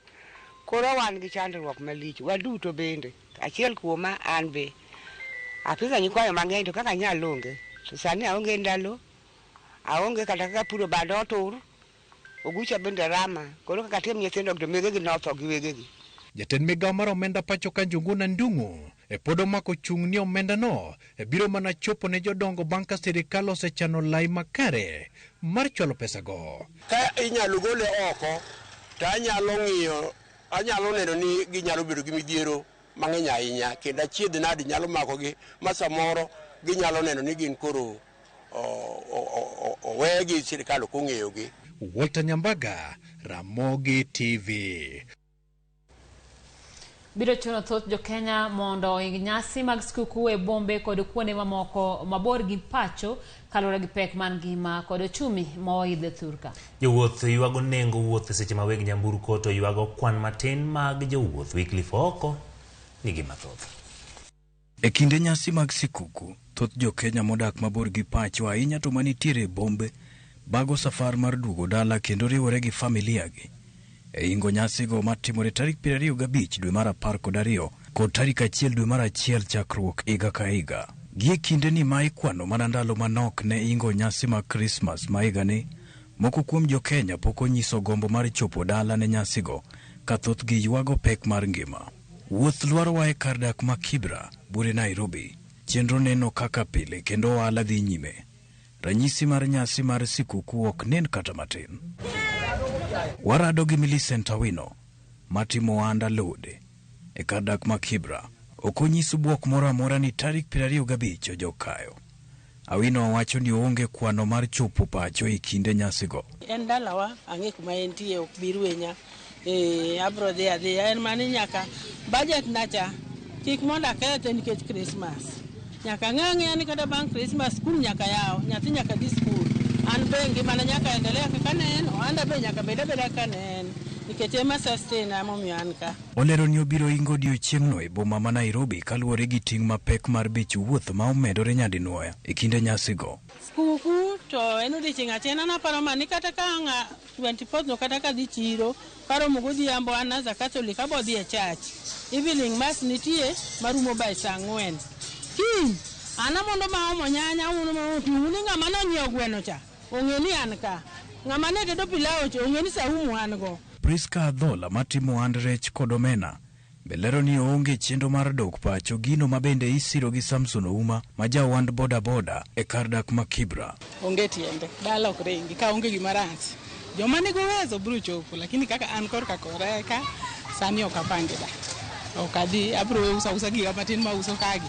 Speaker 8: Koro wan gi chandruok malich, waduto bende. Achiel kuoma an be apisa nyikwayo mang'eny to kaka nyalonge. To sani aonge ndalo, aonge kata kaka puro bad otur, ogucha bende rama. Koro kaka tim nyithindo to megegi notho gi wegegi.
Speaker 5: Jatend migawo mar omenda pacho ka Njuguna Ndung'u e pod omako chung' ni omenda no e biro mana chopo ne jodongo bang' ka sirikal osechano lai makare mar chwalo pesa go.
Speaker 9: Ka inyalo gole oko, to anyalo neno ni ginyalo bedo gi midhiero mang'eny ahinya, kendo achiedh nadi nyalo mako gi ma samoro ginyalo neno ni gin koro owegi sirikal ok ong'eyo gi.
Speaker 5: Walter Nyambaga, Ramogi TV.
Speaker 1: Biro chuno thoth jo Kenya mondo oing nyasi mag skuku e bombe kod kuonde mamoko mabor gi pacho kaluwore gi pek man ngima kod ochumi moidhe thurka.
Speaker 2: Jowuoth ywago nengo wuoth seche ma weg nyamburko to ywago kwan matin mag jowuoth. Wycliffe Oko nigi mathoth.
Speaker 12: E kinde nyasi mag sikuku, thoth jo Kenya modak mabor gi pacho ahinya to manitiere e bombe bago safar mar duogo dala kendo riwore gi familia gi. E ingo nyasi go matimore tarik 25 dwe mar 12 kod tarik 1 dwe mar 1 chakruok higa ka higa. Gie kinde ni ma ikwano mana ndalo manok ne ingo nyasi mag Christmas ma higani, moko kuom jo Kenya pok onyiso gombo mar chopo dala ne nyasi go ka thoth gi ywago pek mar ngima. Wuoth lwaro wae kar dak ma Kibra, bure Nairobi. Chenro neno kaka pile kendo ohala dhi nyime. Ranyisi mar nyasi mar sikuku ok nen kata matin. Warado gi Millicent Awino matimo ohanda lode e kar dak ma Kibra. Ok onyiso buok moro amora ni tarik 25 ojokayo. Awino wacho ni oonge kwano mar chopo pacho e kinde nyasi go.
Speaker 19: En dalawa ang'e kuma entie ok birwenya. Abro dhi en mani nyaka budget nacha kik mondo akethe nikech Christmas. Nyaka ng'ang'e ni kada bang' Christmas skul nyaka yaw, nyathi nyaka dhi skul. An be ngimana nyaka endelea kaka ne en, ohanda be nyaka beda kaka ne en. nikech ema sustain momiyo an ka.
Speaker 12: Olero ni obiro ingo odiechieng'no e boma ma Nairobi kaluwore gi ting' mapek mar bech wuoth ma omedore nyadinwoya e kinde nyasigo.
Speaker 19: Skuku to en odiechieng' achiel an aparo mani kata ka 24 no kata ka dhi chiro paro mogodhiambo an as a Catholic abo dhi e church. Evening mass nitie marumo by saa 4. Kiny ana mondo ma omo nyanya uno ma tuni ng'ama nonyiewo gweno cha ong'e ni an ka. Ng'ama ne tedo pilau cha ong'e ni saumu an go.
Speaker 12: Priska Adhola matimo ohand rech kod omena belero ni oonge chenro mar dok pacho gino mabende isiro gi Samson Ouma ma jawand boda boda e kar dak ma Kibra.
Speaker 19: Onge tiende dala ok ringi ka onge gima rach. Joma nigo uwezo biro chopo lakini kaka an korka koreka sani ok apange da. Ok adhi abiro usa giga matin ma uso kagi.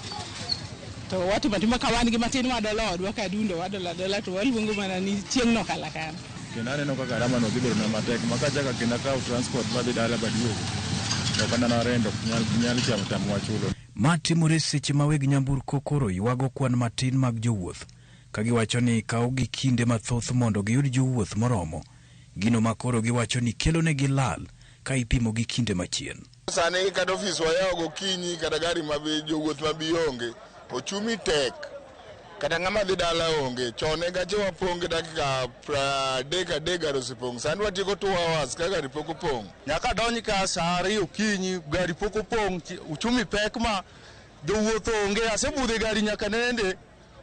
Speaker 19: To watu matima ka wan gi matin madolo odwa ka dundo wadola to waluongo mana ni chieng' no kala kan.
Speaker 11: Kenane no kaka rama no gibiro na matek makachaka kina ka transport badhi dala baduogo. Okana na rendo nyal chamo tamwa chulo.
Speaker 12: Matimore seche ma weg nyamburko koro ywago kwan matin mag jowuoth ka giwacho ni kawo gi kinde mathoth mondo giyud jowuoth moromo. Gino makoro giwacho ni kelo ne gilal ka ipimo gi kinde machien.
Speaker 13: Sane kata ofis wayawo gokinyi kata gari mabi jowuoth mabionge ochumi tek kata ng'ama dhi dala onge chone gache waponge dakika 30 gari osepong' sani watieko 2 hours ka gari pok opong'.
Speaker 29: Nyaka donj ka saa 2 okinyi gari pok opong', uchumi pek ma jowuoth onge, asebudhe gari nyaka nende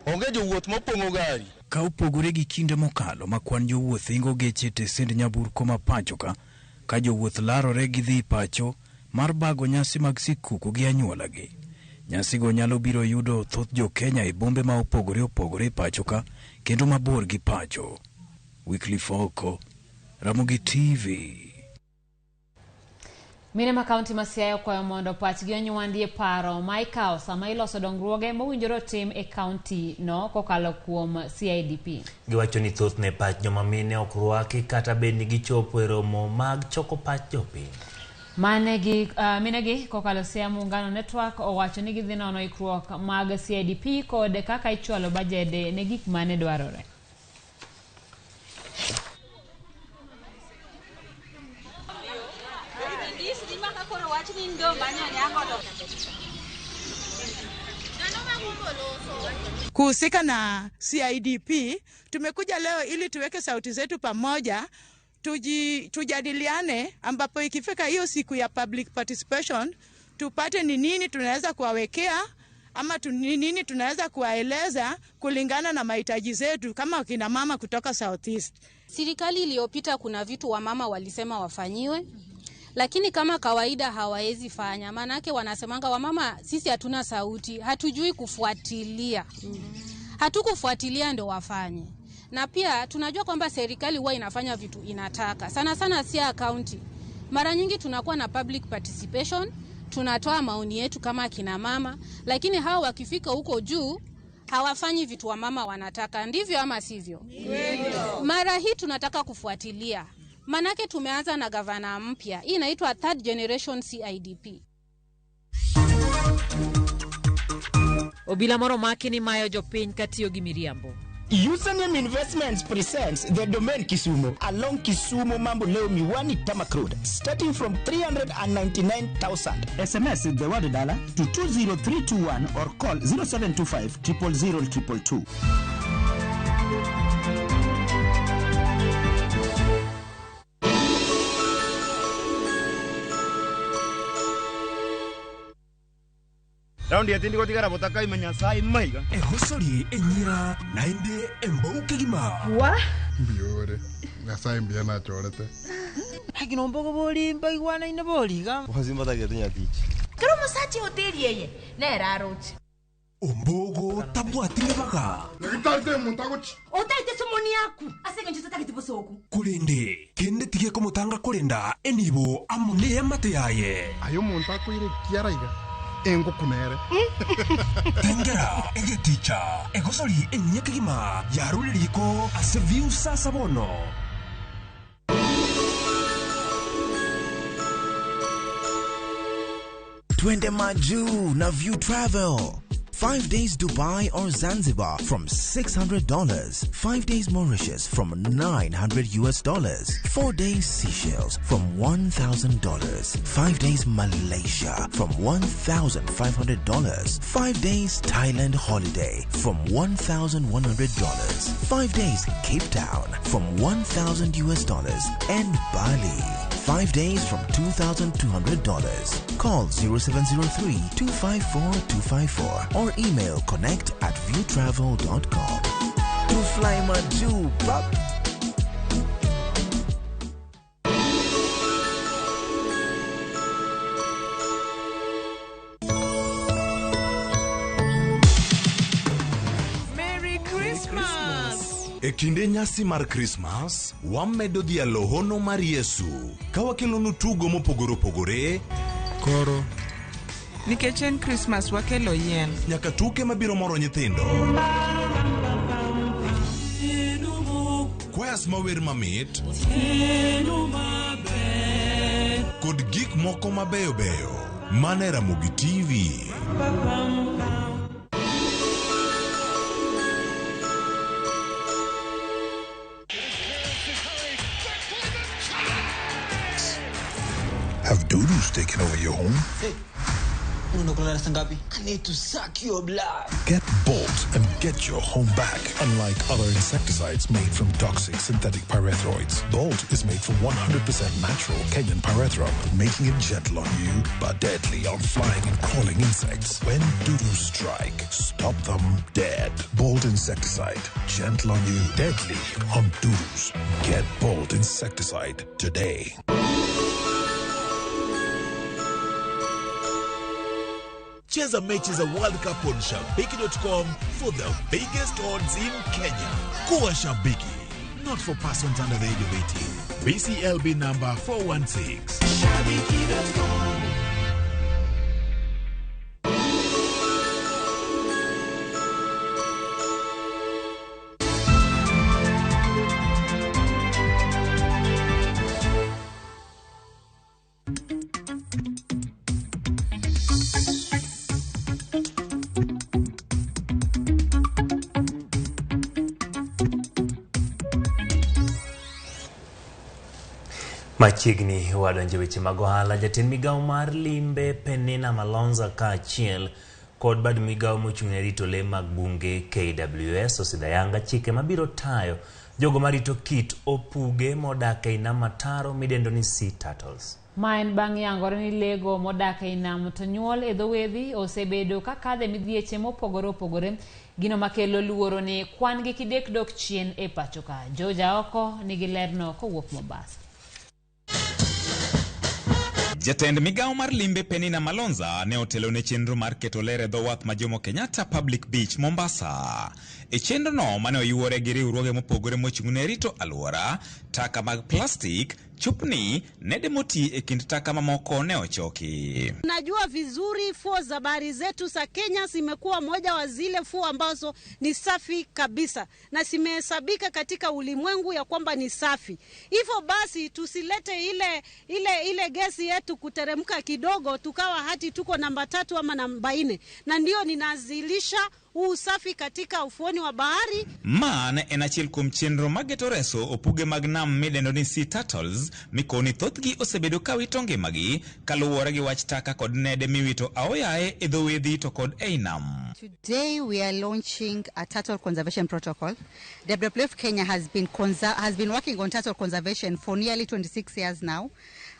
Speaker 29: onge jowuoth mopong'o gari.
Speaker 12: Ka opogore gi kinde mokalo ma kwan jowuoth ingo geche tesend nyamburko ma pacho ka jowuoth larore gi dhi pacho mar bago nyasi mag sikuku gi anyuolagi. Nyasigo nyalo biro yudo thoth jo Kenya e bombe ma opogore pacho ka kendo mabor gi pacho. Weekly Foko, Ramogi TV.
Speaker 1: Mine ma kaunti ma Siaya kwayo mondo pachgi onywandie paro ma ikawo sama iloso dongruoge mowinjore otim e kaunti no kokalo kuom CIDP.
Speaker 2: Giwacho ni thoth ne pach joma mine ok rwaki kata bed ni gichopo e romo mag choko pach jopiny. Minegi kokalo Siaya Muungano Network owacho ni gidhi nono ikruok mag CIDP kod kaka ichwalo bajede ne gik mane dwarore.
Speaker 14: Kuhusika na CIDP tumekuja leo ili tuweke sauti zetu pamoja, tujadiliane, ambapo ikifika hiyo siku ya public participation tupate ni nini tunaweza kuwawekea ama ni nini tunaweza kuwaeleza kulingana na mahitaji zetu kama kina mama kutoka Southeast.
Speaker 15: Serikali iliyopita kuna vitu wa mama walisema wafanyiwe, lakini kama kawaida hawawezi fanya. Manake wanasemanga wa mama sisi hatuna sauti, hatujui kufuatilia. Hatukufuatilia ndio wafanye. Na pia tunajua kwamba serikali huwa inafanya vitu inataka. Sana sana Siaya County. Mara nyingi tunakuwa na public participation, tunatoa maoni yetu kama kina mama, lakini hao wakifika huko juu hawafanyi vitu wa mama wanataka. Ndivyo ama sivyo? Mara hii tunataka kufuatilia. Manake tumeanza na gavana mpya. Hii inaitwa third generation CIDP.
Speaker 1: Obila moro makini mayo jopiny katiyo gi miriambo.
Speaker 16: Username Investments presents the domain Kisumu along Kisumu Mambo Leo Miwani Tamak Road, starting from 399,000. SMS the word dollar to 20321 or call 0725 000 222.
Speaker 17: Raundi ya tindi kotika rabotaka imenya sai maiga.
Speaker 18: Hosori enyira nainde embonke gima.
Speaker 17: Wa?
Speaker 20: Biore. Ngasai mbiana chorete.
Speaker 17: Hakino mbogo boli mbai wana ina boli ga.
Speaker 20: Wazimba ta getinya tichi.
Speaker 17: Karo musachi hoteli yeye. Na raroti.
Speaker 18: Ombogo tabwati nebaga.
Speaker 20: Ngitalite muntagochi.
Speaker 17: Otaite somoni yaku. Asenge nchita kitibosoku.
Speaker 18: Kulende kende tige komutanga kulenda enibo amune amate yaye.
Speaker 20: Ayo muntako ire kiaraiga. Engo kunere.
Speaker 18: Tengera ege teacher. Egosori enyeke gima. Yarule liko aseviu sasa bono.
Speaker 24: Twende maju na View Travel.
Speaker 3: 5 days Dubai or Zanzibar from $600. 5 days Mauritius from $900. 4 days Seychelles from $1,000. 5 days Malaysia from $1,500. 5 days Thailand holiday from $1,100. 5 days Cape Town from $1,000 and Bali 5 days from $2,200. Call 0703-254-254 or email connect@viewtravel.com. To fly my juba.
Speaker 24: E kinde nyasi mar Christmas, wamedo dhialo hono mar Yesu. Kawakelonu tugo mopogore opogore.
Speaker 4: Koro nikech en Christmas wakelo yien.
Speaker 24: Nyaka tuke mabiro moro nyithindo. Kwayas mawer mamit. Kod gik moko mabeyo beyo. Mane Ramogi TV.
Speaker 6: Have doodles taken over your home?
Speaker 7: Hey, I need to suck your blood.
Speaker 6: Get Bolt and get your home back. Unlike other insecticides made from toxic synthetic pyrethroids, Bolt is made from 100% natural Kenyan pyrethrum, making it gentle on you but deadly on flying and crawling insects. When doodles strike, stop them dead. Bolt insecticide, gentle on you, deadly on doodles. Get Bolt insecticide today.
Speaker 24: Cheza mechi za World Cup on Shabiki.com for the biggest odds in Kenya. Kuwa Shabiki, not for persons under the age of 18. BCLB number 416. Shabiki.com.
Speaker 2: Machiegni wadonje weche mag ohala. Jatend migawo mar limbe Penina Malonza kaachiel kod bad migawo mochung'ne rito le mag bunge KWS osidayanga chike mabiro tayo jogo marito kit opuge modak e nam mataro midendo ni sea turtles.
Speaker 1: Maen bang' yangore ni lego modak e nam to nyuol e dho wedhi osebedo ka kadhe midhieche mopogore opogore, gino makelo luoro ni kwan gi kidek dok chien e pacho ka. Joja oko nigi lerno kowuok Mombasa.
Speaker 10: Jatend migawo mar limbe Penina Malonza ne otelo ne chenro mar keto ler e dho wath ma Jomo Kenyatta Public Beach Mombasa. E chenro no mane oyuore gi riwruoge mopogore mochung'ne rito alwora, taka mag plastik, chupni, nede moti e kind taka mamoko ne ochoki.
Speaker 21: Najua vizuri fuo za bahari zetu za Kenya zimekuwa moja wa zile fuo ambazo ni safi kabisa na zimehesabika katika ulimwengu ya kwamba ni safi. Hivyo basi tusilete ile gesi yetu kuteremka kidogo tukawa hati tuko namba 3 ama namba 4, na ndio ninazilisha usafi katika ufuoni wa bahari.
Speaker 10: Man en achiel kuom chenro mageto reso opuge mag nam midendo ni sea turtles mikoni thothgi osebedo ka wito ngimagi kaluwore gi wach taka kod nede miwito aoyaye e dho wedhi to kod ei nam.
Speaker 22: Today we are launching a turtle conservation protocol. WWF Kenya has been working on turtle conservation for nearly 26 years now.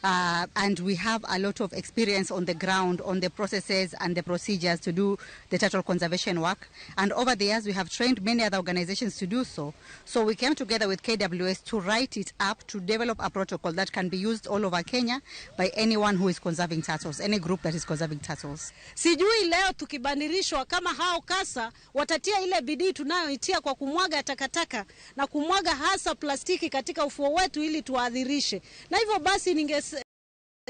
Speaker 22: And we have a lot of experience on the ground, on the processes and the procedures to do the turtle conservation work. And over the years, we have trained many other organizations to do so. So we came together with KWS to write it up, to develop a protocol that can be used all over Kenya by anyone who is conserving turtles, any group that is conserving turtles.
Speaker 21: Sijui leo tukibandirishwa kama hao kasa watatia ile bidii tunayoitia kwa kumwaga takataka na kumwaga hasa plastiki katika ufuo wetu ili tuadhirishe. Na hivyo basi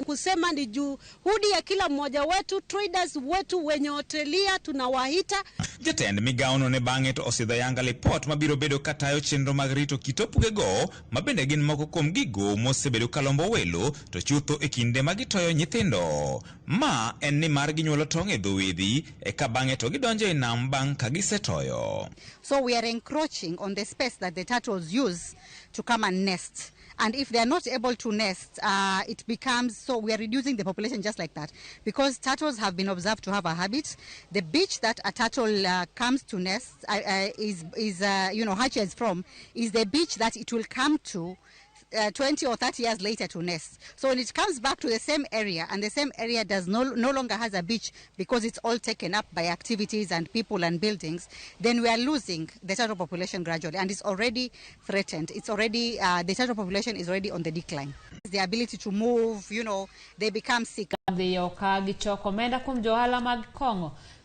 Speaker 21: Kusema ni juhudi ya kila mmoja wetu, traders wetu wenye hotelia tunawaita.
Speaker 10: Jatend migaono ne bang'e to osidho yanga lipot mabiro bedo katayo chenro mag rito kitopugego mabende gin moko kuom gigo mosebedo kalombo welo to chutho e kinde magitoyo nyithindo. Ma en ni mar ginyuolo tong' e dhowedhi eka bang'e to gidonjo e nam bang' ka gisetoyo.
Speaker 22: So we are encroaching on the space that the turtles use to come and nest. And if they are not able to nest, it becomes, so we are reducing the population just like that. Because turtles have been observed to have a habit. The beach that a turtle comes to nest hatches from, is the beach that it will come to 20 or 30 years later to nest. So when it comes back to the same area, and the same area does no longer has a beach because it's all taken up by activities and people and buildings, then we are losing the turtle population gradually, and it's already threatened. It's already, the turtle population is already on the decline. The ability to move, they become sick.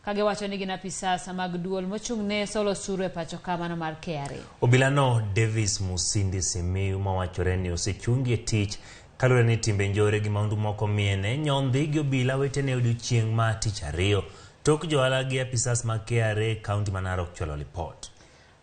Speaker 1: Kage wacho ni gina pisasa mag duol mochung'ne solo suru e pacho kamano mar KRA.
Speaker 2: Obilano Davis Musindi Simiyu mawachore ni osechungi e tich kalure ni timbe njore gi maundu moko miene nyondhi gi obila wetene odiochieng' ma tich ariyo tok johala gi apisas mag KRA kaunti ma Narok chwalo lipot.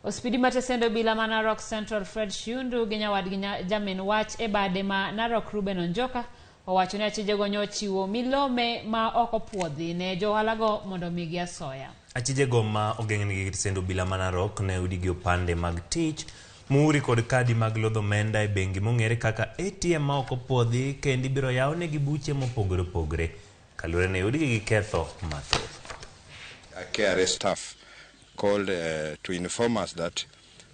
Speaker 1: Ospidi matesendo obila ma Narok Central Fred Shundu gi nyawadgi jamin wach e bade ma Narok Ruben Onjoka owacho ni achijego nyochiwo milome ma oko puodhi ne johalago mondo migi asoya.
Speaker 2: Achijego ma ogeng'ni gi sendo obila ma Narok ne udigi opande mag tich, muri kod kadi mag lodho omenda e bengi mong'ere kaka ATM ma oko puodhi kendi biro yawne gi buche mopogore opogore. Kalure ne udigi gi ketho mathoth.
Speaker 5: A KRA staff called to inform us that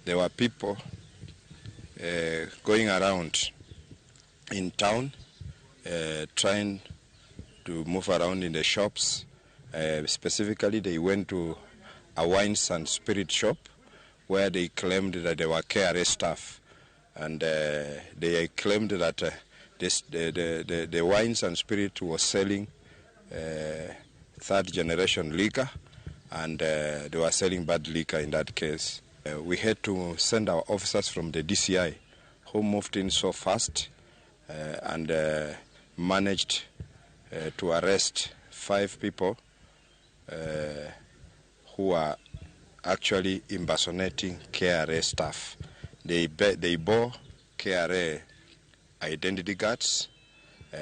Speaker 5: there were people going around in town trying to move around in the shops. Specifically, they went to a wines and spirit shop where they claimed that they were KRA staff, and they claimed that the wines and spirit was selling third generation liquor, and they were selling bad liquor in that case. We had to send our officers from the DCI who moved in so fast and managed to arrest 5 people who are actually impersonating KRA staff. They bore KRA identity cards.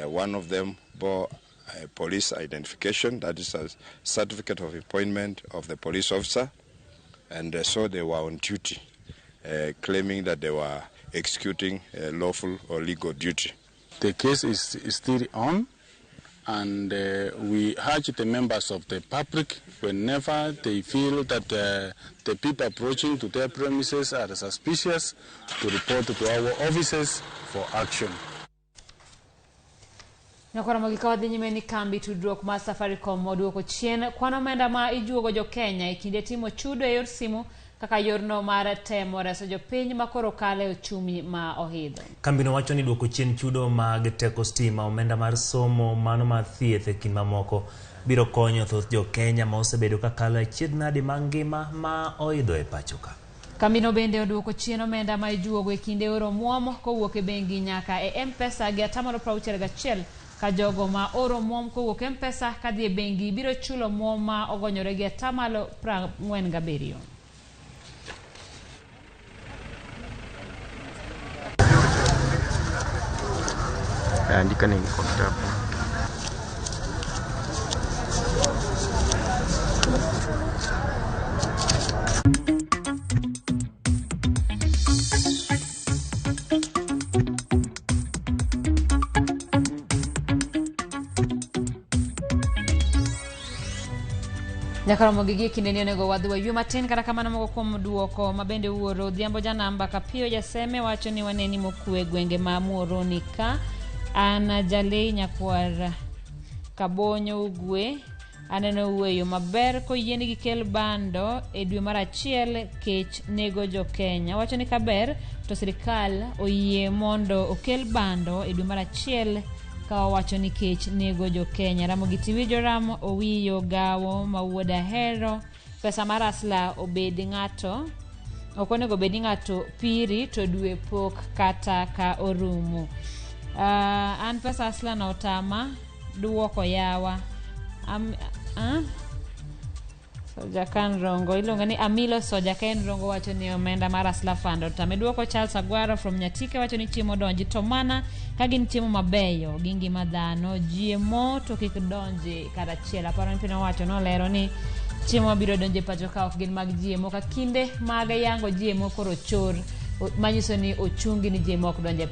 Speaker 5: One of them bore a police identification, that is a certificate of appointment of the police officer, and so they were on duty, claiming that they were executing a lawful or legal duty.
Speaker 8: The case is still on, and we urge the members of the public, whenever they feel that the people approaching to their premises are suspicious, to report to our offices for action.
Speaker 1: Nyakora magikawa dhi nyime ni kambi tudruok ma Safaricom moduoko chien kwano omenda ma ijuogo jo Kenya e kinde timo chudo e yor simu kaka yorno mar temo reso jopiny makoro kale ochumi ma ohidho.
Speaker 2: Kambino wacho ni duoko chien chudo mag teko stima, omenda mar somo, mano mar thieth e kind mamoko biro konyo thoth jo Kenya ma osebedo ka kalo achiedhnade mangima ma oidho e pachoka.
Speaker 1: Kambino bende oduoko chien omenda ma ijuogo e kinde oro muomo kowuok e bengi nyaka e M-Pesa gi 61% ka jogo ma oro muom kowuok M-Pesa kadhi e bengi biro chulo muom ma ogonyore gi 47%.
Speaker 9: Andika nini kwa kitabu.
Speaker 1: Nyakara mogigi kinde ni onego wadhi waywe matin kata kamano moko kuom duoko mabende wuoro Odhiambo janamba Kapio jaseme wacho ni waneni mokue gwenge ma Muhoroni ka Ana Jalei nyakwar Kabonyo Ugwe aneno wueyo maber koyieni gi kel bando e dwe mar achiel kech nego jo Kenya. Wacho ni kaber to sirikal oyie mondo okel bando e dwe mar achiel ka wacho ni kech nego jo Kenya. Ramogi TV Joram owiyo gawo mawuoda hero pesa mar asla obedi ng'ato okonego bedi ng'ato piri to dwe pok kata ka orumo. An pesa asla na otama duoko yawa. Soja kan rongo ilonga ni Amilo Soja kan rongo wacho ni omenda mar asla fund otame duoko. Charles Agwaro from Nyatika wacho ni chiemo donji to mana ka gin chiemo mabeyo gi ngima dhano jiemo to kik donji karachiel. Aparo ni pino wacho no lero ni chiemo biro donje pacho ka ok gin mag jiemo ka kinde mag yango jiemo koro chor manyiso ni ochungi ni jiemo ok donje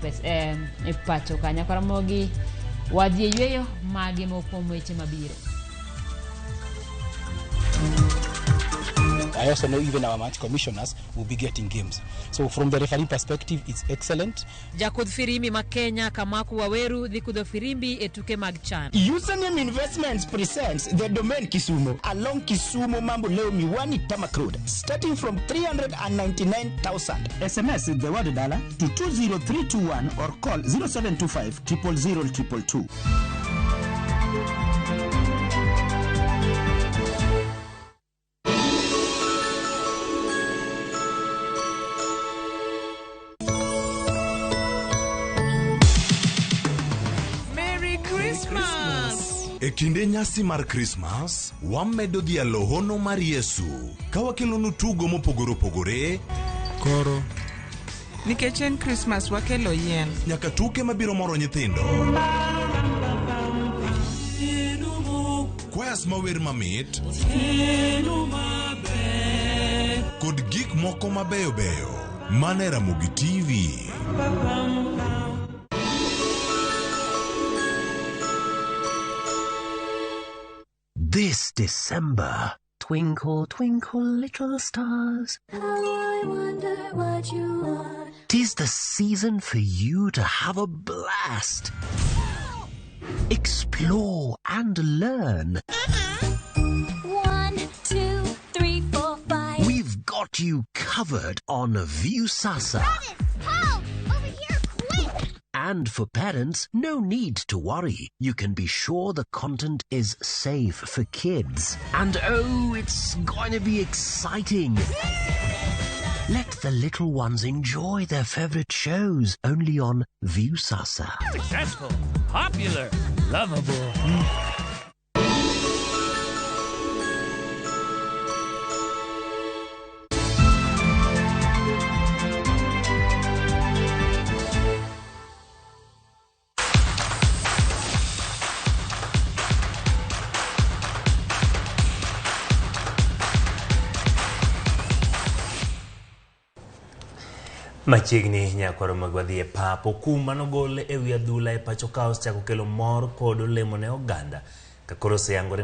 Speaker 1: e pacho kanya. Ramogi wadhi yweyo magi mokuom weche mabiro.
Speaker 11: I also know even our match commissioners will be getting games. So from the referee perspective, it's excellent.
Speaker 1: Jakudh Firimbi ma Kenya Kamaku Waweru dhi kudho firimbi e tuke mag CHAN.
Speaker 16: Username Investments presents the domain Kisumu along Kisumu Mambo Leo Miwani Tamak Road, starting from 399,000. SMS the word dollar to 20321 or call 0725 000 222.
Speaker 24: E kinde nyasi mar Christmas, wamedo dhi alohono mar Yesu. Ka wakelonu tugo mopogore opogore,
Speaker 4: koro nikech en Christmas wakelo yien.
Speaker 24: Nyaka tuke mabiro moro nyithindo. Kwayas mawer mamit. Kod gik moko mabeyo beyo. Mane Ramogi TV.
Speaker 13: This December, twinkle, twinkle, little stars. How I wonder what you are. 'Tis the season for you to have a blast. Explore and learn.
Speaker 19: 1, 2, 3, 4, 5.
Speaker 13: We've got you covered on Viusasa.
Speaker 19: Help! Over here, quick!
Speaker 13: And for parents, no need to worry. You can be sure the content is safe for kids. And oh, it's going to be exciting. Let the little ones enjoy their favorite shows only on Viusasa.
Speaker 23: Successful, popular, lovable.
Speaker 2: Machiegni nyakoro magwadhi e papo kuma nogole e wi adhula e pacho kaos chako kelo mor kod olemo ne oganda ka koro se yangore